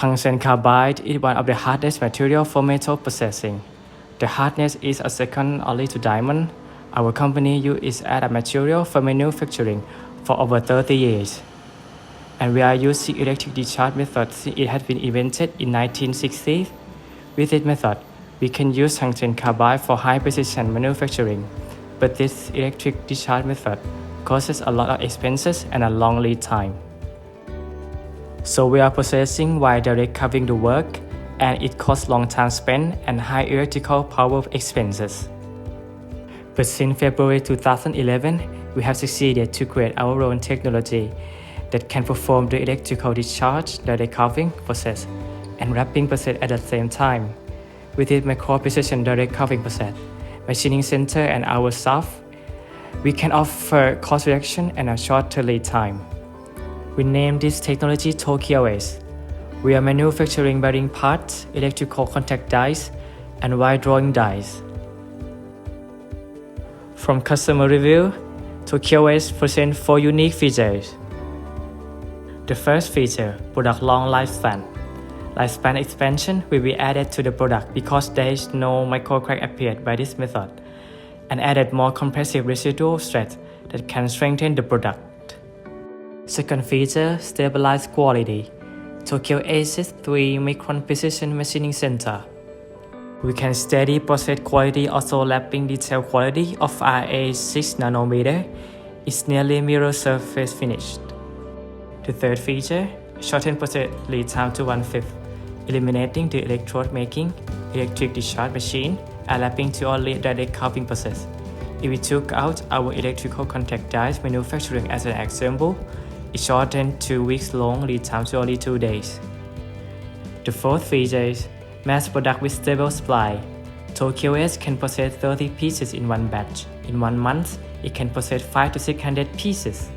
Tungsten carbide is one of the hardest material for metal processing. The hardness is a second only to diamond. Our company uses it as a material for manufacturing for over 30 years. And we are using electric discharge method since it has been invented in 1960s. With this method, we can use tungsten carbide for high precision manufacturing. But this electric discharge method causes a lot of expenses and a long lead time. So we are processing while direct covering the work, and it costs long time spent and high electrical power expenses. But since February 2011, we have succeeded to create our own technology that can perform the electrical discharge, direct covering process, and wrapping process at the same time. With this micro-precision direct covering process, machining center and our staff, we can offer cost reduction and a shorter lead time. We named this technology TOKYOS. We are manufacturing bearing parts, electrical contact dies, and wire drawing dies. From customer review, TOKYOS presents 4 unique features. The first feature, product long lifespan. Lifespan expansion will be added to the product because there is no microcrack appeared by this method, and added more compressive residual strength that can strengthen the product. Second feature, stabilized quality. TOKYOS is 3-micron precision machining center. We can steady process quality, also lapping detail quality of RA 6 nanometer is nearly mirror surface finished. The third feature, shorten process lead time to 1/5, eliminating the electrode making, electric discharge machine, and lapping to only direct covering process. If we took out our electrical contact dies manufacturing as an example, it shortened 2 weeks long lead time to only 2 days. The fourth feature is mass product with stable supply. TOKYOS can process 30 pieces in one batch. In 1 month, it can process 500 to 600 pieces.